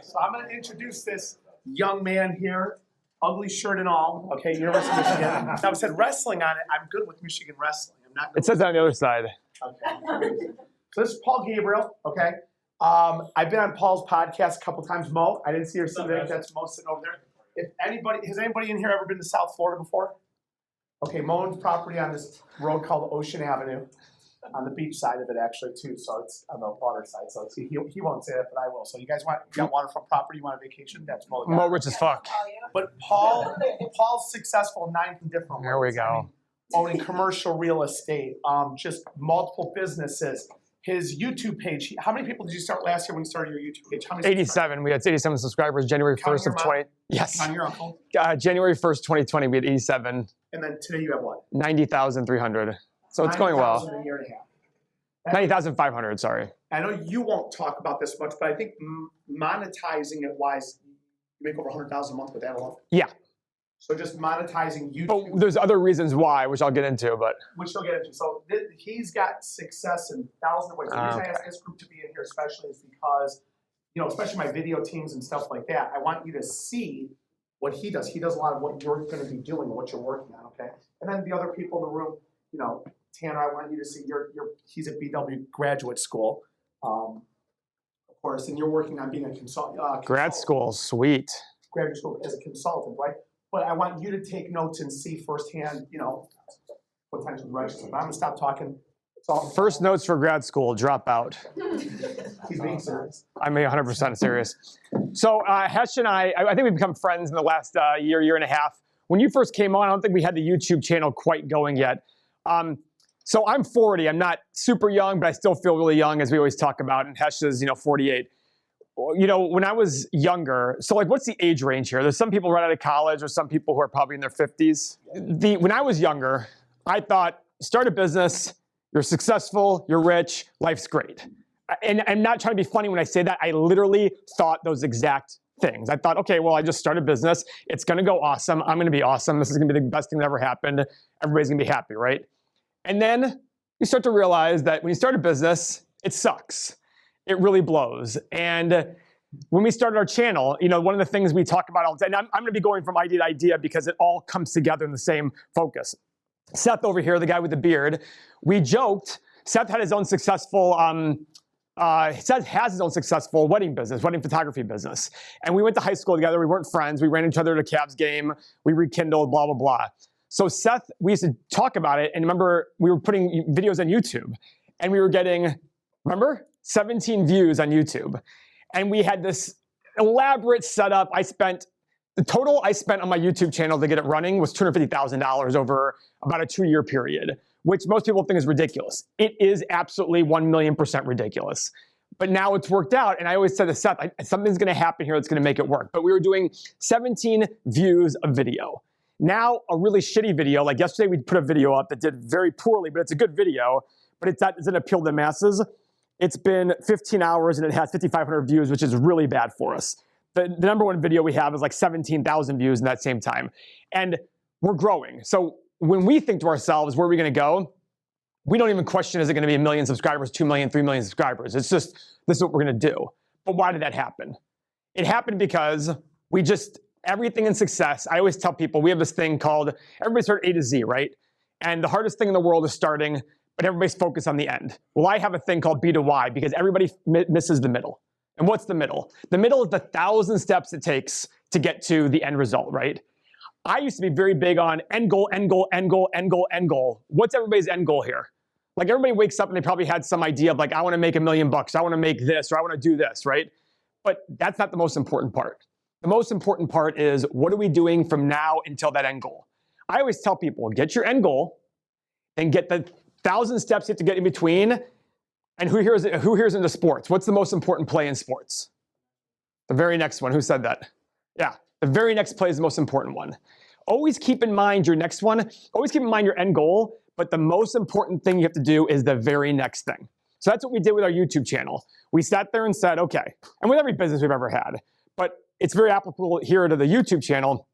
so I'm going to introduce this young man here, ugly shirt and all, okay, University of Michigan. Now, it said wrestling on it. I'm good with Michigan wrestling. I'm not good. It says that on the other side. Okay. So this is Paul Gabriel, okay? I've been on Paul's podcast a couple times. Mo, I didn't see her sitting there. That's Mo sitting over there. If anybody, has anybody in here ever been to South Florida before? Okay, Mo owns property on this road called Ocean Avenue. On the beach side of it, actually, too. So it's on the water side. So it's, he won't say that, but I will. So you guys got waterfront property? You want a vacation? That's Mo. Mo rich as fuck. But Paul's successful in 9 different ways. There we go. I mean, owning commercial real estate, just multiple businesses. His YouTube page. How many people did you start last year when you started your YouTube page? How many? 87. We had 87 subscribers. January 1st of 20. Yes. On your uncle. January 1st, 2020. We had 87. And then today you have what? 90,300. So it's going well. 90,000 a year and a half. 90,500. Sorry. I know you won't talk about this much, but I think monetizing it wise, you make over 100,000 a month with that alone. Yeah. So just monetizing YouTube. But there's other reasons why, which I'll get into, but. Which you'll get into. So he's got success in thousands of ways. The reason I asked this group to be in here especially is because, you know, especially my video teams and stuff like that, I want you to see what he does. He does a lot of what you're going to be doing and what you're working on, okay? And then the other people in the room, you know, Tanner, I want you to see he's at BW graduate school, of course, and you're working on being a consultant. Grad school, sweet. Graduate school as a consultant, right? But I want you to take notes and see firsthand, you know, potential directions. I'm going to stop talking. It's all First notes for grad school, drop out. He's being serious. I'm 100% serious. So Hesh and I think we've become friends in the last year and a half. When you first came on, I don't think we had the YouTube channel quite going yet. So I'm 40. I'm not super young, but I still feel really young, as we always talk about. And Hesh is, 48. You know, when I was younger, so like, what's the age range here? There's some people right out of college, or some people who are probably in their 50s. When I was younger, I thought, start a business, you're successful, you're rich, life's great. And I'm not trying to be funny when I say that. I literally thought those exact things. I thought, okay, well, I just started a business. It's going to go awesome. I'm going to be awesome. This is going to be the best thing that ever happened. Everybody's going to be happy, right? And then you start to realize that when you start a business, it sucks. It really blows. And when we started our channel, one of the things we talk about all the time, and I'm going to be going from idea to idea because it all comes together in the same focus. Seth over here, the guy with the beard, we joked, Seth had his own successful, Seth has his own successful wedding business, wedding photography business. And we went to high school together. We weren't friends. We ran into each other at a Cavs game. We rekindled, blah, blah, blah. So Seth, we used to talk about it, and remember, we were putting videos on YouTube, and we were getting, remember, 17 views on YouTube. And we had this elaborate setup. The total I spent on my YouTube channel to get it running was $250,000 over about a 2-year period, which most people think is ridiculous. It is absolutely 1,000,000% ridiculous. But now it's worked out, and I always said to Seth, something's gonna happen here that's gonna make it work. But we were doing 17 views a video. Now, a really shitty video, like yesterday we put a video up that did very poorly, but it's a good video, but it doesn't appeal to the masses. It's been 15 hours and it has 5,500 views, which is really bad for us. The number one video we have is like 17,000 views in that same time. And we're growing. So when we think to ourselves, where are we gonna go? We don't even question, is it gonna be 1 million subscribers, 2 million, 3 million subscribers? It's just, this is what we're gonna do. But why did that happen? It happened because everything in success, I always tell people, we have this thing called, everybody's heard A to Z, right? And the hardest thing in the world is starting, but everybody's focused on the end. Well, I have a thing called B to Y because everybody misses the middle. And what's the middle? The middle is the 1,000 steps it takes to get to the end result, right? I used to be very big on end goal, end goal, end goal, end goal, end goal. What's everybody's end goal here? Like everybody wakes up and they probably had some idea of like, I want to make $1 million, I want to make this, or I want to do this, right? But that's not the most important part. The most important part is, what are we doing from now until that end goal? I always tell people, get your end goal, and get the 1,000 steps you have to get in between. And who here's into sports? What's the most important play in sports? The very next one. Who said that? Yeah, the very next play is the most important one. Always keep in mind your next one. Always keep in mind your end goal, but the most important thing you have to do is the very next thing. So that's what we did with our YouTube channel. We sat there and said, okay, and with every business we've ever had, but it's very applicable here to the YouTube channel.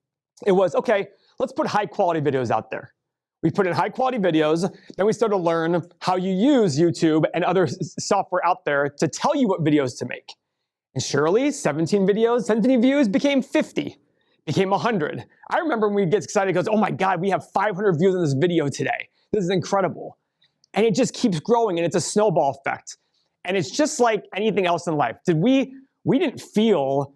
It was, okay, let's put high quality videos out there. We put in high quality videos, then we started to learn how you use YouTube and other software out there to tell you what videos to make. And surely 17 videos, 17 views became 50, became 100. I remember when we get excited, it goes, oh my God, we have 500 views on this video today. This is incredible. And it just keeps growing, and it's a snowball effect. And it's just like anything else in life. We didn't feel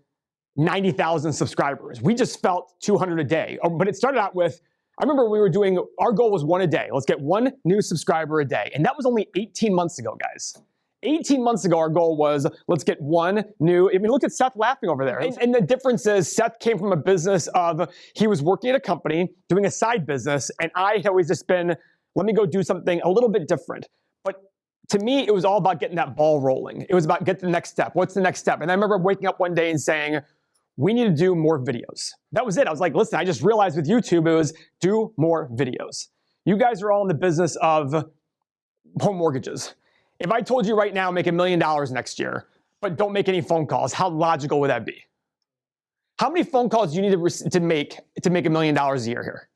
90,000 subscribers. We just felt 200 a day. But it started out with, I remember we were doing, our goal was 1 a day. Let's get 1 new subscriber a day. And that was only 18 months ago, guys. 18 months ago, our goal was, let's get 1 new, I mean, look at Seth laughing over there. And the difference is Seth came from a business of, he was working at a company, doing a side business, and I had always just been, let me go do something a little bit different. But to me, it was all about getting that ball rolling. It was about get the next step. What's the next step? And I remember waking up one day and saying, we need to do more videos. That was it. I was like, listen, I just realized with YouTube, it was do more videos. You guys are all in the business of home mortgages. If I told you right now, make $1 million next year, but don't make any phone calls, how logical would that be? How many phone calls do you need to make $1 million a year here?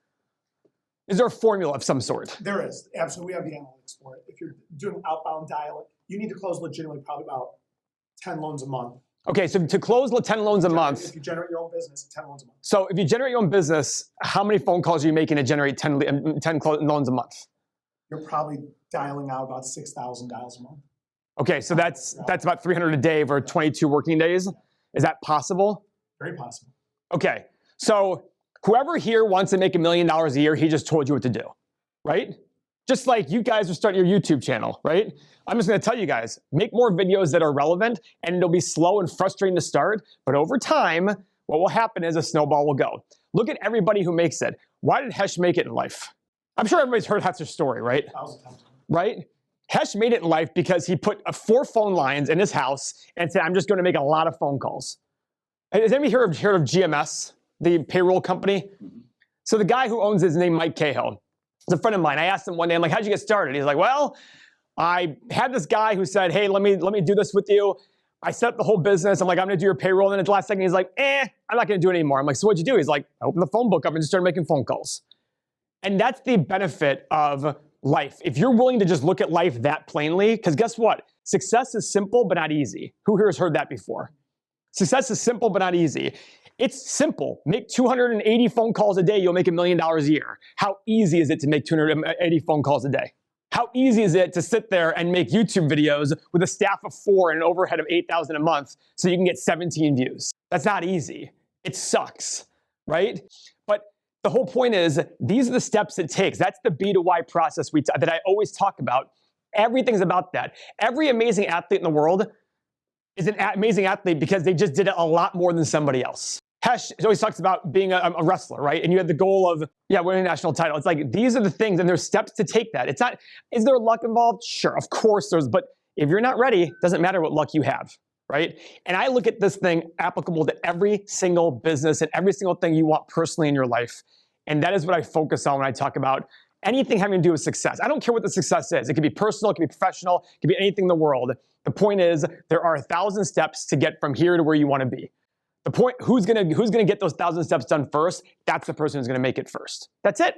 Is there a formula of some sort? There is, absolutely. We have the analytics for it. If you're doing outbound dial, you need to close legitimately probably about 10 loans a month. Okay, so to close 10 loans a month. If you generate your own business, 10 loans a month. So if you generate your own business, how many phone calls are you making to generate 10 loans a month? You're probably dialing out about 6,000 dials a month. Okay, so that's about 300 a day for 22 working days. Is that possible? Very possible. Okay, so whoever here wants to make $1 million a year, he just told you what to do, right? Just like you guys are starting your YouTube channel, right? I'm just gonna tell you guys, make more videos that are relevant, and it'll be slow and frustrating to start, but over time, what will happen is a snowball will go. Look at everybody who makes it. Why did Hesh make it in life? I'm sure everybody's heard Hesh's story, right? 1,000 times. Right? Hesh made it in life because he put 4 phone lines in his house and said, I'm just gonna make a lot of phone calls. Has anybody heard of GMS, the payroll company? So the guy who owns his name, Mike Cahill, is a friend of mine. I asked him one day, I'm like, how'd you get started? He's like, well, I had this guy who said, hey, let me do this with you. I set up the whole business. I'm like, I'm gonna do your payroll. And then at the last second, he's like, I'm not gonna do it anymore. I'm like, so what'd you do? He's like, I opened the phone book up and just started making phone calls. And that's the benefit of life. If you're willing to just look at life that plainly, because guess what? Success is simple, but not easy. Who here has heard that before? Success is simple, but not easy. It's simple. Make 280 phone calls a day, you'll make $1 million a year. How easy is it to make 280 phone calls a day? How easy is it to sit there and make YouTube videos with a staff of 4 and an overhead of 8,000 a month so you can get 17 views? That's not easy. It sucks, right? But the whole point is, these are the steps it takes. That's the B to Y process that I always talk about. Everything's about that. Every amazing athlete in the world is an amazing athlete because they just did it a lot more than somebody else. Hesh always talks about being a wrestler, right? And you had the goal of, winning a national title. It's like, these are the things, and there's steps to take that. It's not, is there luck involved? Sure, of course there's, but if you're not ready, it doesn't matter what luck you have, right? And I look at this thing applicable to every single business and every single thing you want personally in your life. And that is what I focus on when I talk about anything having to do with success. I don't care what the success is. It could be personal, it could be professional, it could be anything in the world. The point is, there are 1,000 steps to get from here to where you want to be. The point, who's gonna get those 1,000 steps done first? That's the person who's gonna make it first. That's it.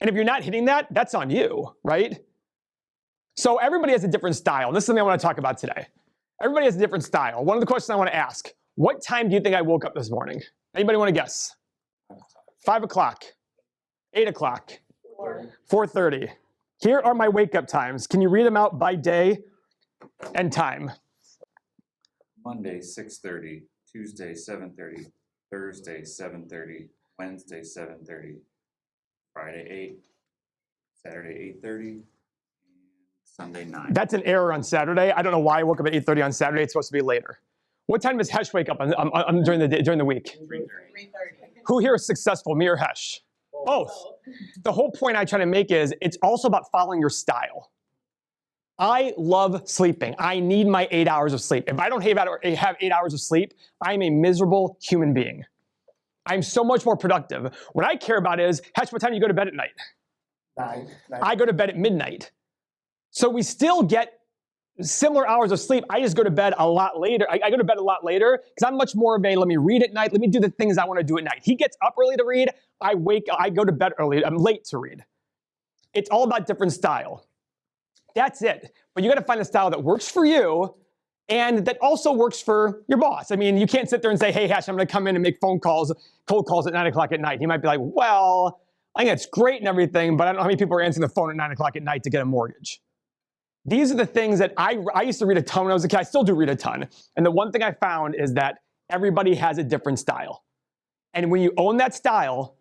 And if you're not hitting that, that's on you, right? So everybody has a different style. And this is something I want to talk about today. Everybody has a different style. One of the questions I want to ask, what time do you think I woke up this morning? Anybody want to guess? 5 o'clock, 8 o'clock, 4:30. Here are my wake up times. Can you read them out by day and time? Monday, 6:30. Tuesday, 7:30. Thursday, 7:30. Wednesday, 7:30. Friday, 8. Saturday, 8:30. Sunday, 9. That's an error on Saturday. I don't know why I woke up at 8:30 on Saturday. It's supposed to be later. What time does Hesh wake up during the week? 3:30. Who here is successful, me or Hesh? Both. The whole point I try to make is it's also about following your style. I love sleeping. I need my 8 hours of sleep. If I don't have 8 hours of sleep, I'm a miserable human being. I'm so much more productive. What I care about is, Hesh, what time do you go to bed at night? 9. I go to bed at midnight. So we still get similar hours of sleep. I just go to bed a lot later. I go to bed a lot later because I'm much more of a, let me read at night. Let me do the things I want to do at night. He gets up early to read. I go to bed early. I'm late to read. It's all about different style. That's it. But you got to find a style that works for you And that also works for your boss. I mean, you can't sit there and say, hey, Hash, I'm gonna come in and make phone calls, cold calls at 9 o'clock at night. He might be like, well, I think it's great and everything, but I don't know how many people are answering the phone at 9 o'clock at night to get a mortgage. These are the things that I used to read a ton when I was a kid. I still do read a ton. And the one thing I found is that everybody has a different style. And when you own that style,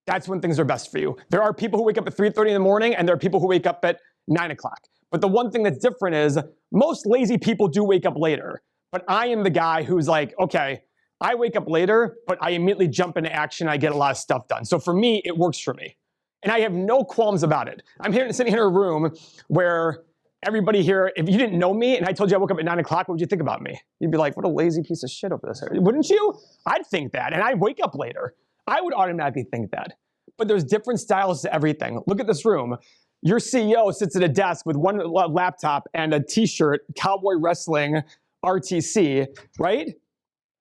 that's when things are best for you. There are people who wake up at 3:30 in the morning, and there are people who wake up at 9 o'clock. But the one thing that's different is most lazy people do wake up later. But I am the guy who's like, okay, I wake up later, but I immediately jump into action. I get a lot of stuff done. So for me, it works for me. And I have no qualms about it. I'm here sitting here in a room where everybody here, if you didn't know me and I told you I woke up at 9 o'clock, what would you think about me? You'd be like, what a lazy piece of shit over there. Wouldn't you? I'd think that. And I wake up later. I would automatically think that. But there's different styles to everything. Look at this room. Your CEO sits at a desk with one laptop and a t-shirt, Cowboy Wrestling, RTC, right?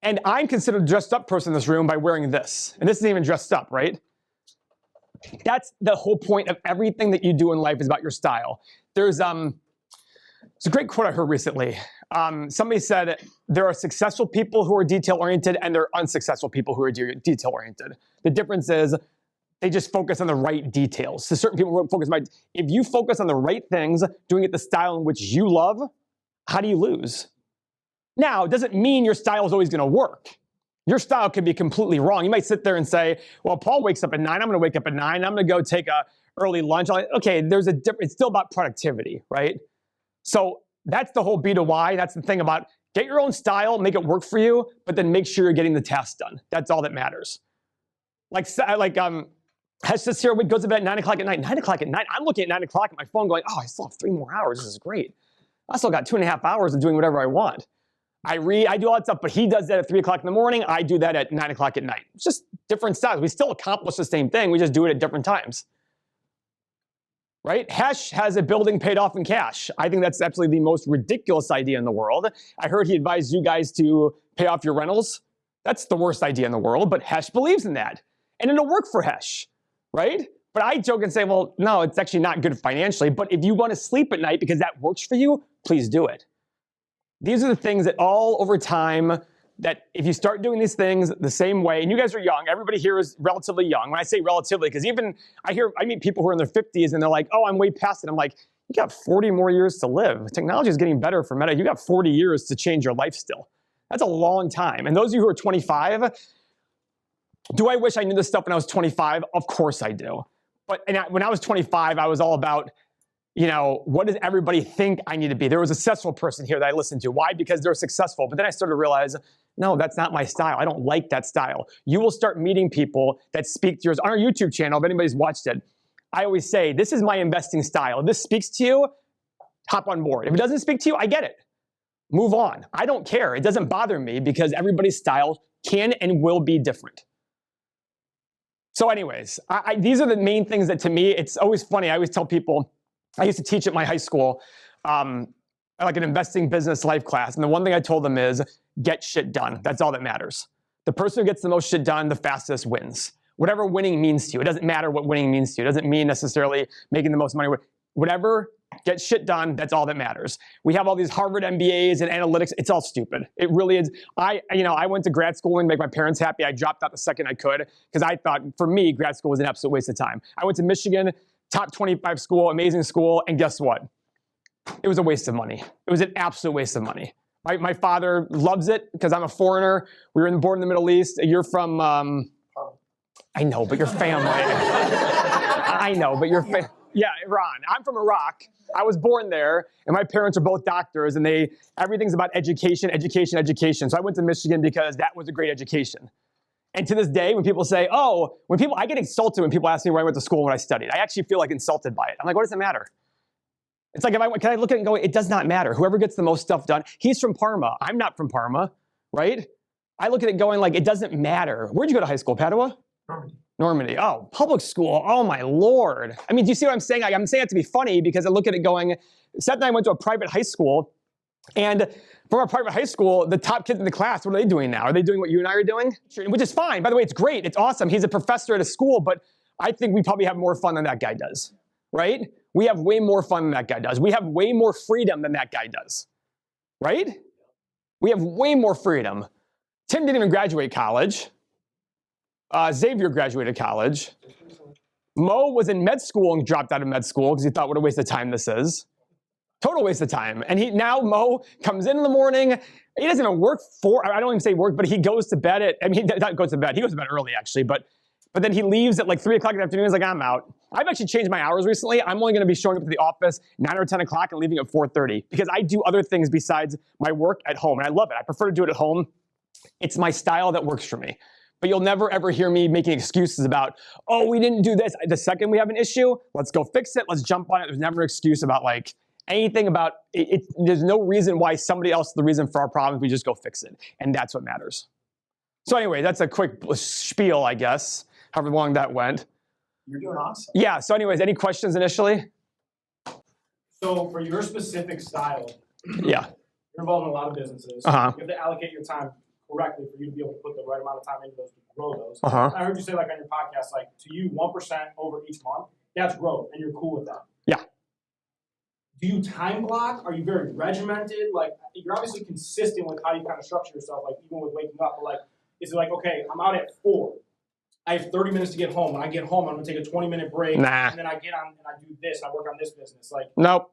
And I'm considered a dressed up person in this room by wearing this. And this isn't even dressed up, right? That's the whole point of everything that you do in life is about your style. There's a great quote I heard recently. Somebody said there are successful people who are detail-oriented and there are unsuccessful people who are detail-oriented. The difference is they just focus on the right details. So certain people won't focus on, if you focus on the right things, doing it the style in which you love, how do you lose? Now, it doesn't mean your style is always gonna work. Your style could be completely wrong. You might sit there and say, well, Paul wakes up at 9, I'm gonna wake up at 9, I'm gonna go take a early lunch. Okay, there's a difference, it's still about productivity, right? So that's the whole B to Y. That's the thing about get your own style, make it work for you, but then make sure you're getting the task done. That's all that matters. Hesh sits here, goes to bed at 9 o'clock at night. 9 o'clock at night, I'm looking at 9 o'clock at my phone going, oh, I still have 3 more hours, this is great. I still got 2.5 hours of doing whatever I want. I read, I do all that stuff, but he does that at 3 o'clock in the morning, I do that at 9 o'clock at night. It's just different styles. We still accomplish the same thing, we just do it at different times. Right? Hesh has a building paid off in cash. I think that's absolutely the most ridiculous idea in the world. I heard he advised you guys to pay off your rentals. That's the worst idea in the world, but Hesh believes in that. And it'll work for Hesh, right? But I joke and say, well, no, it's actually not good financially, but if you want to sleep at night because that works for you, please do it. These are the things that all over time, that if you start doing these things the same way, and you guys are young, everybody here is relatively young. When I say relatively, because even I meet people who are in their 50s and they're like, oh, I'm way past it. I'm like, you got 40 more years to live. Technology is getting better for meta. You got 40 years to change your life still. That's a long time. And those of you who are 25, do I wish I knew this stuff when I was 25? Of course I do. But when I was 25, I was all about, you know, what does everybody think I need to be? There was a successful person here that I listened to. Why? Because they're successful. But then I started to realize, no, that's not my style. I don't like that style. You will start meeting people that speak to yours. On our YouTube channel, if anybody's watched it, I always say, this is my investing style. If this speaks to you, hop on board. If it doesn't speak to you, I get it. Move on. I don't care. It doesn't bother me because everybody's style can and will be different. So anyways, these are the main things that to me, it's always funny. I always tell people, I used to teach at my high school, like an investing business life class. And the one thing I told them is get shit done. That's all that matters. The person who gets the most shit done the fastest wins. Whatever winning means to you. It doesn't matter what winning means to you. It doesn't mean necessarily making the most money. Whatever, get shit done. That's all that matters. We have all these Harvard MBAs and analytics. It's all stupid. It really is. I went to grad school and make my parents happy. I dropped out the second I could because I thought, for me, grad school was an absolute waste of time. I went to Michigan, top 25 school, amazing school, and guess what? It was a waste of money. It was an absolute waste of money. My father loves it because I'm a foreigner. We were born in the Middle East. You're from, I know, but your family. I know, but your family. Yeah, Iran. I'm from Iraq. I was born there, and my parents are both doctors, and everything's about education, education, education. So I went to Michigan because that was a great education. And to this day, when people say, I get insulted when people ask me where I went to school and what I studied. I actually feel like insulted by it. I'm like, what does it matter? It's like, can I look at it and go, it does not matter. Whoever gets the most stuff done. He's from Parma. I'm not from Parma, right? I look at it going like, it doesn't matter. Where'd you go to high school, Padua? Normandy. Oh, public school. Oh my Lord. I mean, do you see what I'm saying? Like, I'm saying it to be funny because I look at it going, Seth and I went to a private high school, and from our private high school, the top kids in the class, what are they doing now? Are they doing what you and I are doing? Which is fine. By the way, it's great. It's awesome. He's a professor at a school, but I think we probably have more fun than that guy does, right? We have way more fun than that guy does. We have way more freedom than that guy does, right? We have way more freedom. Tim didn't even graduate college. Xavier graduated college. Mo was in med school and dropped out of med school because he thought what a waste of time this is. Total waste of time. And now Mo comes in the morning. He doesn't even work I don't even say work, but he goes to bed at, he doesn't go to bed. He goes to bed early actually, but then he leaves at like 3 o'clock in the afternoon. He's like, I'm out. I've actually changed my hours recently. I'm only gonna be showing up to the office 9 or 10 o'clock and leaving at 4:30 because I do other things besides my work at home. And I love it. I prefer to do it at home. It's my style that works for me. But you'll never ever hear me making excuses about, oh, we didn't do this. The second we have an issue, let's go fix it. Let's jump on it. There's never an excuse about like anything about it. There's no reason why somebody else is the reason for our problems. We just go fix it. And that's what matters. So anyway, that's a quick spiel, I guess, however long that went. You're doing awesome. Yeah, so anyways, any questions initially? So for your specific style, Yeah. you're involved in a lot of businesses. Uh-huh. You have to allocate your time correctly for you to be able to put the right amount of time into those to grow those. Uh-huh. I heard you say like on your podcast, like to you, 1% over each month, that's growth, and you're cool with that. Yeah. Do you time block? Are you very regimented? Like you're obviously consistent with how you kind of structure yourself, like even with waking up. But like, is it like, okay, I'm out at 4. I have 30 minutes to get home. When I get home, I'm gonna take a 20-minute break, Nah. and then I get on and I do this. I work on this business. Like, Nope.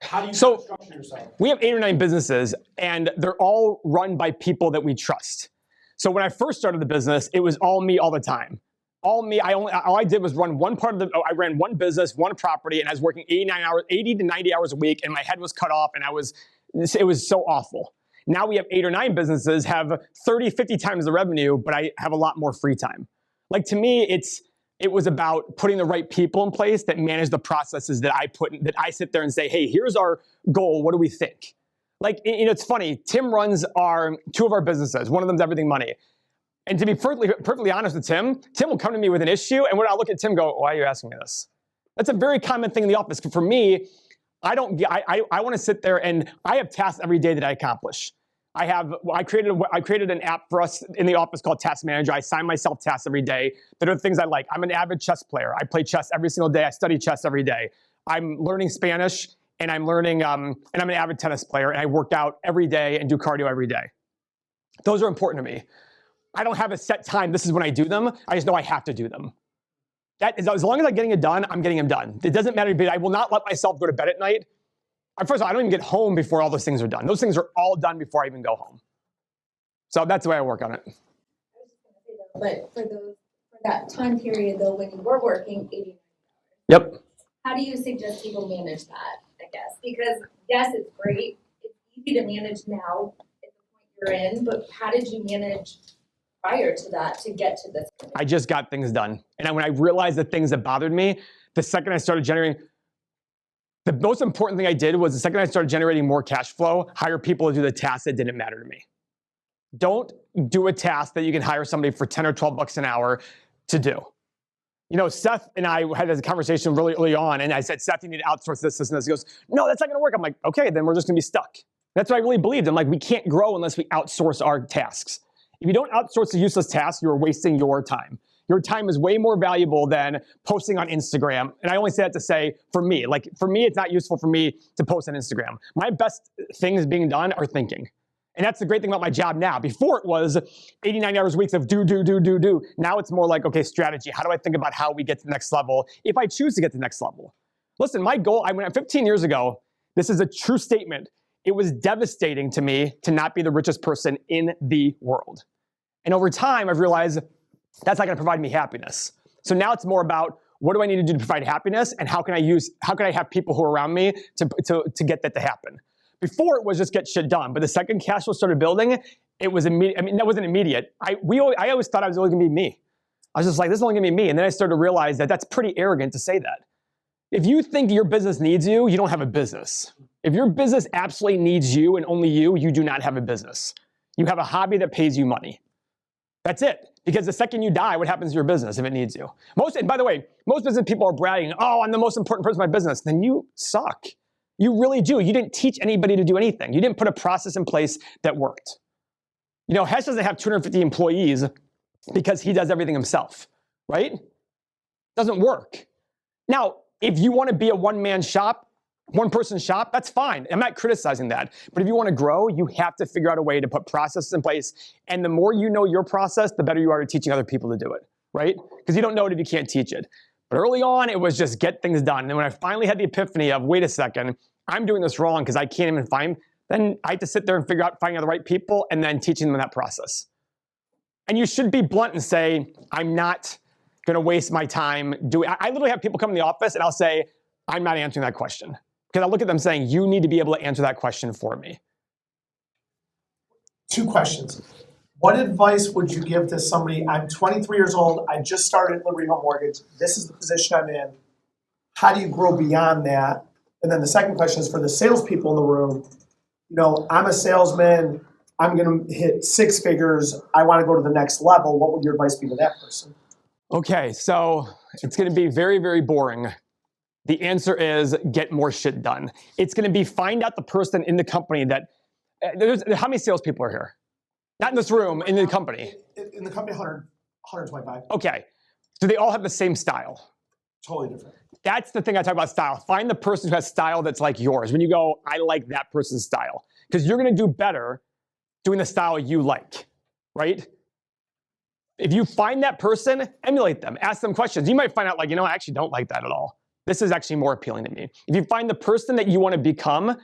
how do you So- structure yourself? We have 8 or 9 businesses, and they're all run by people that we trust. So when I first started the business, it was all me all the time. All me. All I did was run one part of I ran one business, one property, and I was working 80 to 90 hours a week, and my head was cut off, and it was so awful. Now we have 8 or 9 businesses, have 30, 50 times the revenue, but I have a lot more free time. Like to me, it was about putting the right people in place that manage the processes that I sit there and say, hey, here's our goal. What do we think? Like, you know, it's funny. Tim runs 2 of our businesses. One of them's Everything Money. And to be perfectly honest with Tim will come to me with an issue, and when I look at Tim and go, why are you asking me this? That's a very common thing in the office. For me, I want to sit there and I have tasks every day that I accomplish. I created an app for us in the office called Task Manager. I assign myself tasks every day that are things I like. I'm an avid chess player. I play chess every single day. I study chess every day. I'm learning Spanish, and I'm an avid tennis player, and I work out every day and do cardio every day. Those are important to me. I don't have a set time. This is when I do them. I just know I have to do them. As long as I'm getting it done, I'm getting them done. It doesn't matter, but I will not let myself go to bed at night. First of all, I don't even get home before all those things are done. Those things are all done before I even go home. So that's the way I work on it. But for that time period, though, when you were working 80 hours, Yep. how do you suggest people manage that, I guess? Because, yes, it's great. It's easy to manage now at the point you're in, but how did you manage prior to that to get to this point? I just got things done. And when I realized the things that bothered me, the second I started generating, the most important thing I did was the second I started generating more cash flow, hire people to do the tasks that didn't matter to me. Don't do a task that you can hire somebody for 10 or 12 bucks an hour to do. You know, Seth and I had this conversation really early on, and I said, Seth, you need to outsource this, and this. He goes, no, that's not gonna work. I'm like, okay, then we're just gonna be stuck. That's what I really believed. I'm like, we can't grow unless we outsource our tasks. If you don't outsource the useless tasks, you're wasting your time. Your time is way more valuable than posting on Instagram. And I only say that to say, for me, it's not useful for me to post on Instagram. My best things being done are thinking. And that's the great thing about my job now. Before it was 89 hours a week of do. Now it's more like, okay, strategy. How do I think about how we get to the next level if I choose to get to the next level? Listen, my goal, 15 years ago, this is a true statement. It was devastating to me to not be the richest person in the world. And over time, I've realized that's not gonna provide me happiness. So now it's more about what do I need to do to provide happiness, and how can I have people who are around me to get that to happen? Before it was just get shit done, but the second cash flow started building, it was immediate. I mean, that wasn't immediate. I always thought I was only gonna be me. I was just like, this is only gonna be me. And then I started to realize that that's pretty arrogant to say that. If you think your business needs you, you don't have a business. If your business absolutely needs you and only you do not have a business. You have a hobby that pays you money. That's it. Because the second you die, what happens to your business if it needs you? And by the way, most business people are bragging, oh, I'm the most important person in my business. Then you suck. You really do. You didn't teach anybody to do anything. You didn't put a process in place that worked. You know, Hesh doesn't have 250 employees because he does everything himself, right? Doesn't work. Now, if you want to be a one-man shop, one-person shop, that's fine. I'm not criticizing that. But if you want to grow, you have to figure out a way to put processes in place. And the more you know your process, the better you are at teaching other people to do it, right? Because you don't know it if you can't teach it. But early on, it was just get things done. And when I finally had the epiphany of, wait a second, I'm doing this wrong because I can't even find, then I had to sit there and figure out finding the right people and then teaching them that process. And you should be blunt and say, I'm not going to waste my time doing, I literally have people come in the office and I'll say, I'm not answering that question. Because I look at them saying, you need to be able to answer that question for me. 2 questions. What advice would you give to somebody, I'm 23 years old, I just started Liberty Home Mortgage, this is the position I'm in. How do you grow beyond that? And then the second question is for the salespeople in the room. You know, I'm a salesman, I'm going to hit 6 figures, I want to go to the next level. What would your advice be to that person? Okay, so it's going to be very, very boring. The answer is get more shit done. It's going to be find out the person in the company that, how many salespeople are here? Not in this room, in the company. In the company, 125. Okay, so they all have the same style. Totally different. That's the thing I talk about style. Find the person who has style that's like yours. When you go, I like that person's style. Because you're going to do better doing the style you like, right? If you find that person, emulate them. Ask them questions. You might find out like, you know, I actually don't like that at all. This is actually more appealing to me. If you find the person that you want to become,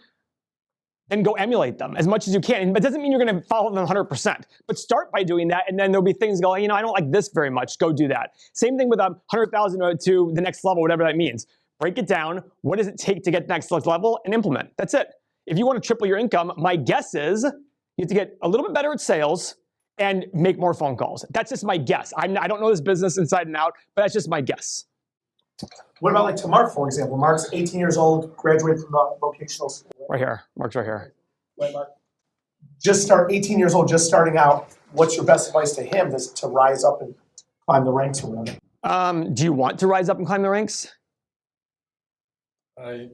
then go emulate them as much as you can. But it doesn't mean you're going to follow them 100%. But start by doing that, and then there'll be things going, you know, I don't like this very much. Go do that. Same thing with 100,000 to the next level, whatever that means. Break it down. What does it take to get to the next level? And implement. That's it. If you want to triple your income, my guess is you have to get a little bit better at sales and make more phone calls. That's just my guess. I don't know this business inside and out, but that's just my guess. What about like to Mark, for example? Mark's 18 years old, graduated from the vocational school. Right here. Mark's right here. Right, Mark? 18 years old, just starting out. What's your best advice to him to rise up and climb the ranks or whatever? Do you want to rise up and climb the ranks? You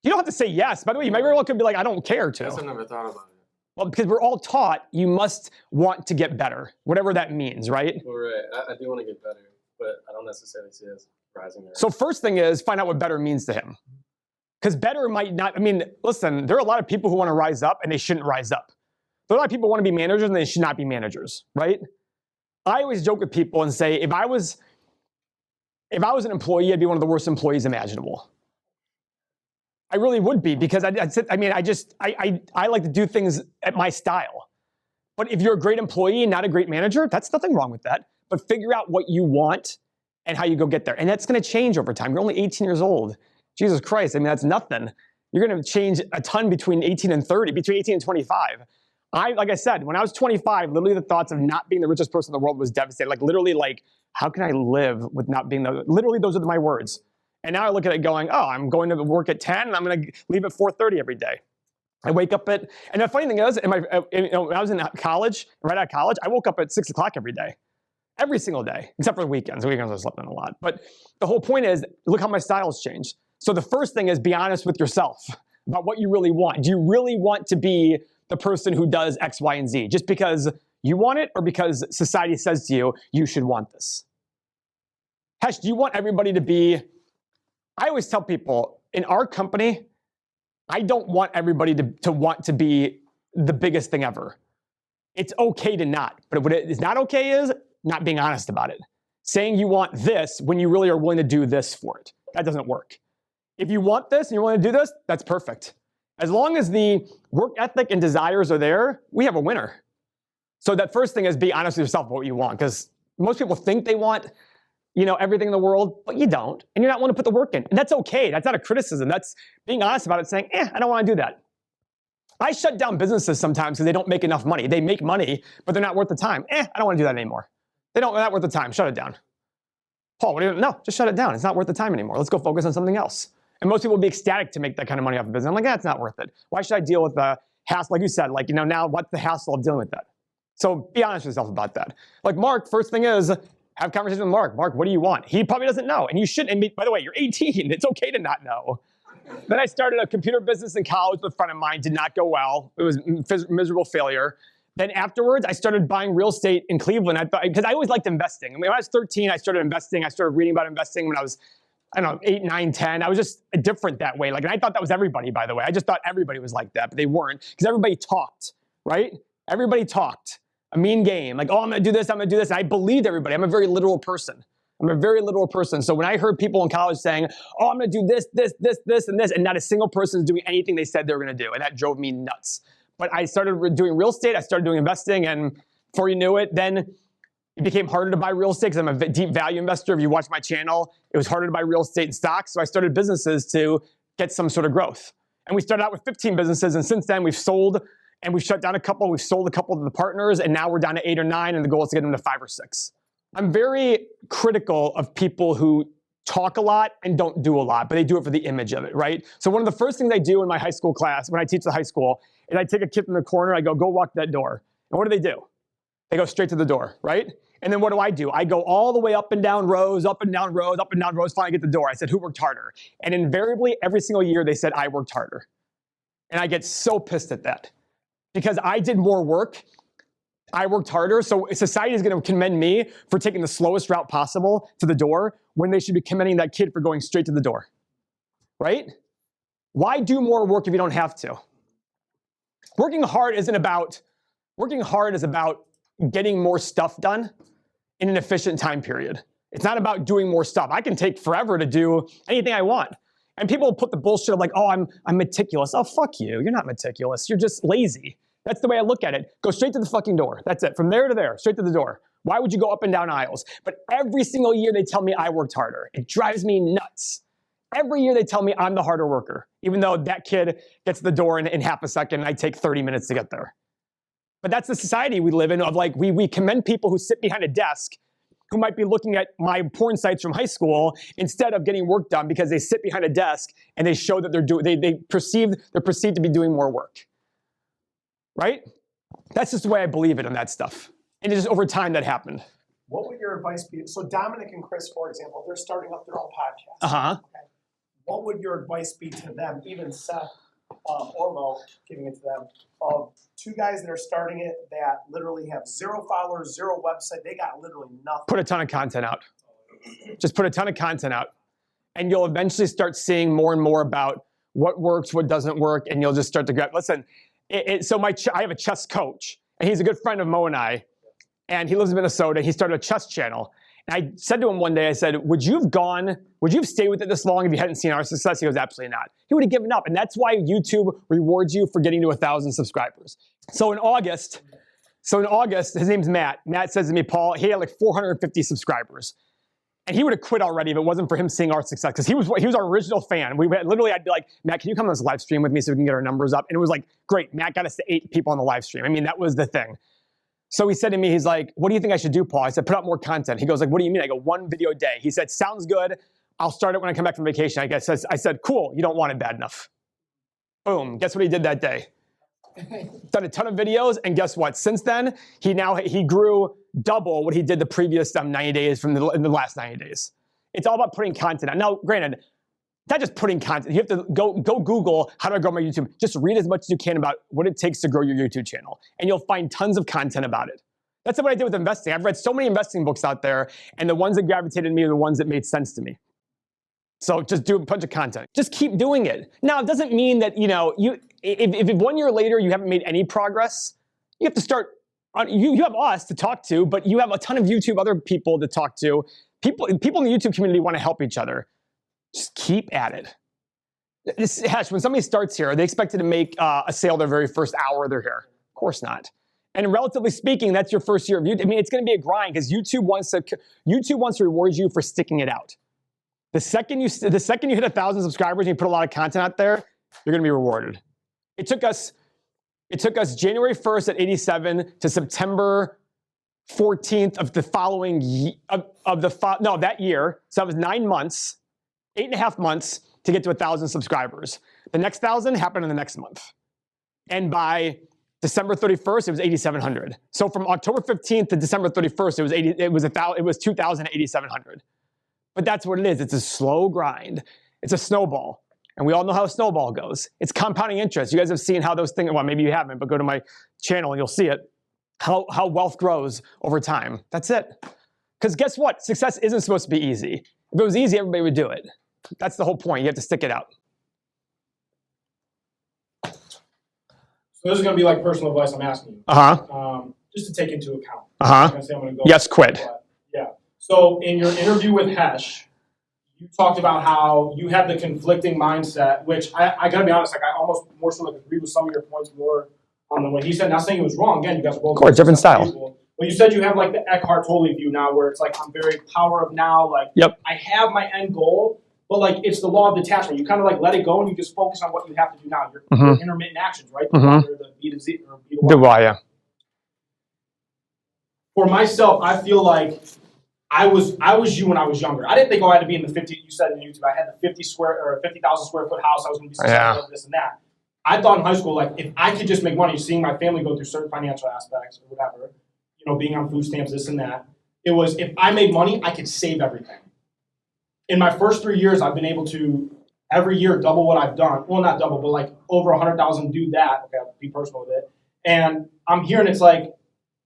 don't have to say yes. By the way, you might very well could be like, I don't care to. I guess I never thought about it. Well, because we're all taught you must want to get better, whatever that means, right? Well, right. I do want to get better, but I don't necessarily see it as rising. So first thing is find out what better means to him. Because better might not, I mean, listen, there are a lot of people who want to rise up and they shouldn't rise up. There are a lot of people who want to be managers and they should not be managers, right? I always joke with people and say, if I was an employee, I'd be one of the worst employees imaginable. I really would be, because I like to do things at my style. But if you're a great employee and not a great manager, that's nothing wrong with that. But figure out what you want and how you go get there. And that's going to change over time. You're only 18 years old. Jesus Christ, I mean, that's nothing. You're going to change a ton between 18 and 30, between 18 and 25. Like I said, when I was 25, literally the thoughts of not being the richest person in the world was devastating. Like literally, like, how can I live with not being literally those are my words. And now I look at it going, oh, I'm going to work at 10 and I'm going to leave at 4:30 every day. I wake up at, and the funny thing is, when I was in college, right out of college, I woke up at 6 o'clock every day. Every single day, except for the weekends. The weekends I slept in a lot. But the whole point is, look how my style's changed. So the first thing is be honest with yourself about what you really want. Do you really want to be the person who does X, Y, and Z? Just because you want it or because society says to you, you should want this? Hesh, do you want everybody to be, I always tell people, in our company, I don't want everybody to want to be the biggest thing ever. It's okay to not, but what it is not okay is not being honest about it. Saying you want this when you really are willing to do this for it. That doesn't work. If you want this and you want to do this, that's perfect. As long as the work ethic and desires are there, we have a winner. So that first thing is be honest with yourself about what you want, because most people think they want, everything in the world, but you don't, and you're not willing to put the work in. And that's okay. That's not a criticism. That's being honest about it, saying, I don't want to do that. I shut down businesses sometimes because they don't make enough money. They make money, but they're not worth the time. I don't want to do that anymore. They're not worth the time. Shut it down. Paul, no, just shut it down. It's not worth the time anymore. Let's go focus on something else. And most people will be ecstatic to make that kind of money off of business. I'm like, it's not worth it. Why should I deal with the hassle? Like you said, now what's the hassle of dealing with that? So be honest with yourself about that. Like Mark, first thing is, have a conversation with Mark. Mark, what do you want? He probably doesn't know. And you should, and by the way, you're 18. It's okay to not know. Then I started a computer business in college with a friend of mine. Did not go well. It was miserable failure. Then afterwards, I started buying real estate in Cleveland. Because I always liked investing. I mean, when I was 13, I started investing. I started reading about investing when I was I don't know, 8, 9, 10. I was just different that way. Like, and I thought that was everybody, by the way. I just thought everybody was like that, but they weren't, because everybody talked, right? Everybody talked. A mean game. Like, oh, I'm gonna do this, I'm gonna do this. And I believed everybody. I'm a very literal person. I'm a very literal person. So when I heard people in college saying, oh, I'm gonna do this, this, this, this, and this, and not a single person is doing anything they said they were gonna do, and that drove me nuts. But I started doing real estate, I started doing investing, and before you knew it, then it became harder to buy real estate because I'm a deep value investor. If you watch my channel, it was harder to buy real estate and stocks. So I started businesses to get some sort of growth. And we started out with 15 businesses, and since then we've sold and we've shut down a couple. We've sold a couple to the partners, and now we're down to 8 or 9, and the goal is to get them to 5 or 6. I'm very critical of people who talk a lot and don't do a lot, but they do it for the image of it, right? So one of the first things I do in my high school class, when I teach the high school, is I take a kid from the corner, I go walk that door. And what do? They go straight to the door, right? And then what do? I go all the way up and down rows, up and down rows, up and down rows, finally get the door. I said, who worked harder? And invariably, every single year, they said, I worked harder. And I get so pissed at that because I did more work. I worked harder. So society is going to commend me for taking the slowest route possible to the door when they should be commending that kid for going straight to the door, right? Why do more work if you don't have to? Working hard is about getting more stuff done in an efficient time period. It's not about doing more stuff. I can take forever to do anything I want. And people put the bullshit of like, oh, I'm meticulous. Oh, fuck you. You're not meticulous. You're just lazy. That's the way I look at it. Go straight to the fucking door. That's it. From there to there, straight to the door. Why would you go up and down aisles? But every single year they tell me I worked harder. It drives me nuts. Every year they tell me I'm the harder worker, even though that kid gets to the door in half a second and I take 30 minutes to get there. But that's the society we live in of like, we commend people who sit behind a desk who might be looking at my porn sites from high school instead of getting work done because they sit behind a desk and they show that they're perceived to be doing more work. Right? That's just the way I believe it on that stuff. And it's just over time that happened. What would your advice be? So Dominic and Chris, for example, they're starting up their own podcast. Uh-huh. Okay. What would your advice be to them, even Seth or Mo, giving it to them, of 2 guys that are starting it that literally have 0 followers, 0 website, they got literally nothing. Put a ton of content out. Just put a ton of content out. And you'll eventually start seeing more and more about what works, what doesn't work, and you'll just start to grab, listen, I have a chess coach, and he's a good friend of Mo and I, and he lives in Minnesota. He started a chess channel. And I said to him one day, I said, would you have stayed with it this long if you hadn't seen our success? He goes, absolutely not. He would have given up. And that's why YouTube rewards you for getting to 1,000 subscribers. So in August, his name's Matt. Matt says to me, Paul, he had like 450 subscribers. And he would have quit already if it wasn't for him seeing our success, because he was our original fan. I'd be like, Matt, can you come on this live stream with me so we can get our numbers up? And it was like, great, Matt got us to 8 people on the live stream. I mean, that was the thing. So he said to me, he's like, what do you think I should do, Paul? I said, put out more content. He goes like, what do you mean? I go, 1 video a day. He said, sounds good. I'll start it when I come back from vacation. I said, cool, you don't want it bad enough. Boom, guess what he did that day? Done a ton of videos, and guess what? Since then, he grew double what he did the previous 90 days in the last 90 days. It's all about putting content out. Now, granted, not just putting content. You have to go Google, how do I grow my YouTube? Just read as much as you can about what it takes to grow your YouTube channel, and you'll find tons of content about it. That's what I did with investing. I've read so many investing books out there, and the ones that gravitated to me are the ones that made sense to me. So just do a bunch of content. Just keep doing it. Now, it doesn't mean that, if 1 year later you haven't made any progress, you have to start, you have us to talk to, but you have a ton of YouTube other people to talk to. People in the YouTube community want to help each other. Just keep at it. When somebody starts here, are they expected to make a sale their very first hour they're here? Of course not. And relatively speaking, that's your first year of YouTube. I mean, it's going to be a grind because YouTube wants to reward you for sticking it out. The second you hit 1,000 subscribers and you put a lot of content out there, you're going to be rewarded. It took us January 1st at 87 to September 14th of the following that year. So that was 9 months, 8.5 months to get to 1,000 subscribers. The next 1,000 happened in the next month. And by December 31st, it was 8,700. So from October 15th to December 31st, it was 2,000 to 8,700. But that's what it is. It's a slow grind. It's a snowball. And we all know how a snowball goes. It's compounding interest. You guys have seen how those things, well, maybe you haven't, but go to my channel and you'll see it. How wealth grows over time. That's it. Because guess what? Success isn't supposed to be easy. If it was easy, everybody would do it. That's the whole point. You have to stick it out. So this is going to be like personal advice I'm asking you. Just to take into account. I'm not gonna say I'm gonna go Yes, quit. But, yeah. So in your interview with Hesh, you talked about how you had the conflicting mindset, which I gotta be honest, like I almost more so like agree with some of your points more on the way he said. Not saying it was wrong. Again, you guys are both. Of course, different style. People. But you said you have like the Eckhart Tolle view now, where it's like I'm very power of now. Like I have my end goal, but like it's the law of detachment. You kind of like let it go and you just focus on what you have to do now. Your intermittent actions, right? The B to Z or B to Y. The Y, yeah. For myself, I feel like I was you when I was younger. I didn't think, I had to be in the 50. You said in YouTube, I had the 50,000 square foot house. I was going to be successful, this and that. I thought in high school, like if I could just make money, seeing my family go through certain financial aspects or whatever, you know, being on food stamps, this and that. It was if I made money, I could save everything. In my first 3 years, I've been able to every year double what I've done. Well, not double, but like over 100,000. Do that. Okay, I'll be personal with it. And I'm here, and it's like.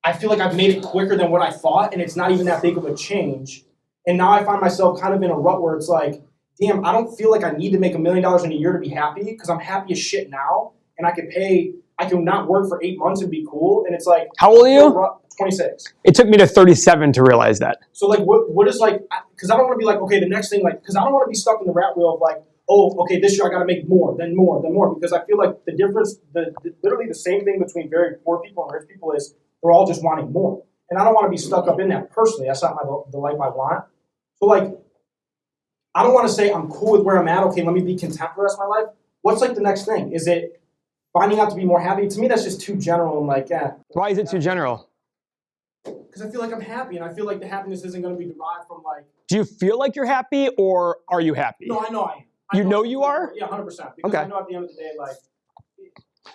I feel like I've made it quicker than what I thought, and it's not even that big of a change. And now I find myself kind of in a rut where it's like, damn, I don't feel like I need to make $1 million in a year to be happy because I'm happy as shit now, and I can not work for 8 months and be cool. And it's like, how old are you? 26. It took me to 37 to realize that. So like, what is like? Because I don't want to be like, okay, the next thing, like, because I don't want to be stuck in the rat wheel of like, oh, okay, this year I got to make more, then more, then more, because I feel like the difference, literally the same thing between very poor people and rich people is. We're all just wanting more. And I don't want to be stuck up in that personally. That's not the life I want. So, like, I don't want to say I'm cool with where I'm at. Okay, let me be content for the rest of my life. What's, like, the next thing? Is it finding out to be more happy? To me, that's just too general. And, like, Why is it too general? Because I feel like I'm happy, and I feel like the happiness isn't going to be derived from, like... Do you feel like you're happy, or are you happy? No, I know I am. You know you are? Yeah, 100%. Because I know at the end of the day, like...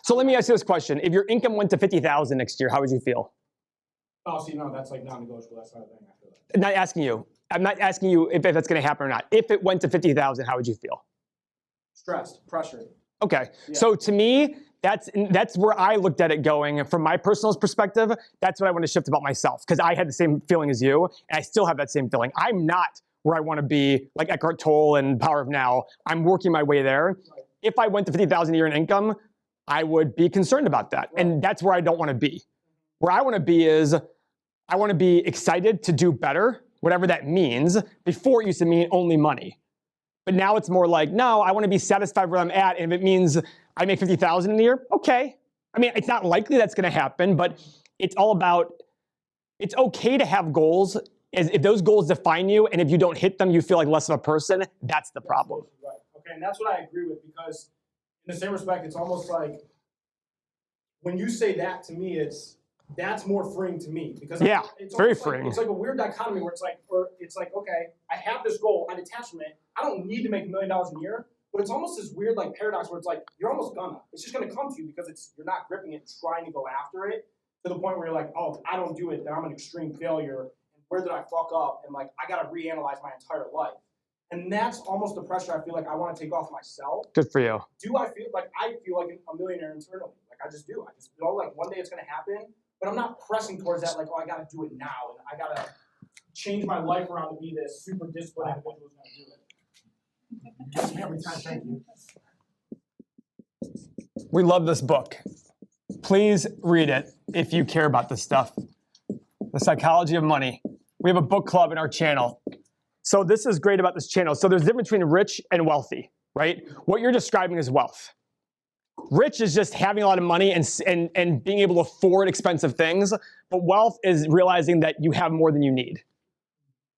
So let me ask you this question. If your income went to 50,000 next year, how would you feel? Oh, see, no, that's like non-negotiable. That's not a thing. I feel like. I'm not asking you. I'm not asking you if that's going to happen or not. If it went to 50,000, how would you feel? Stressed, pressured. Okay. Yeah. So to me, that's where I looked at it going. And from my personal perspective, that's what I want to shift about myself. Because I had the same feeling as you, and I still have that same feeling. I'm not where I want to be, like Eckhart Tolle and Power of Now. I'm working my way there. Right. If I went to 50,000 a year in income, I would be concerned about that. Right. And that's where I don't want to be. Where I want to be is, I want to be excited to do better, whatever that means. Before it used to mean only money. But now it's more like, no, I want to be satisfied where I'm at. And if it means I make 50,000 a year, okay. I mean, it's not likely that's going to happen, but it's all about, it's okay to have goals. If those goals define you, and if you don't hit them, you feel like less of a person, that's the problem. Right. Okay, and that's what I agree with, because in the same respect, it's almost like when you say that to me, that's more freeing to me, because it's very freeing. It's like a weird dichotomy where it's like, okay, I have this goal, I detach from it. I don't need to make $1 million a year, but it's almost this weird like paradox where it's like you're almost gonna. It's just gonna come to you because you're not gripping it, trying to go after it to the point where you're like, oh, if I don't do it, then I'm an extreme failure. And where did I fuck up? And like I gotta reanalyze my entire life. And that's almost the pressure I feel like I want to take off myself. Good for you. I feel like a millionaire internally? Like I just do. I just know like one day it's gonna happen, but I'm not pressing towards that like, oh, I gotta do it now and I gotta change my life around to be this super disciplined individual who's gonna do it. Every time, thank you. We love this book. Please read it if you care about this stuff. The Psychology of Money. We have a book club in our channel. So this is great about this channel. So there's a difference between rich and wealthy, right? What you're describing is wealth. Rich is just having a lot of money and being able to afford expensive things. But wealth is realizing that you have more than you need,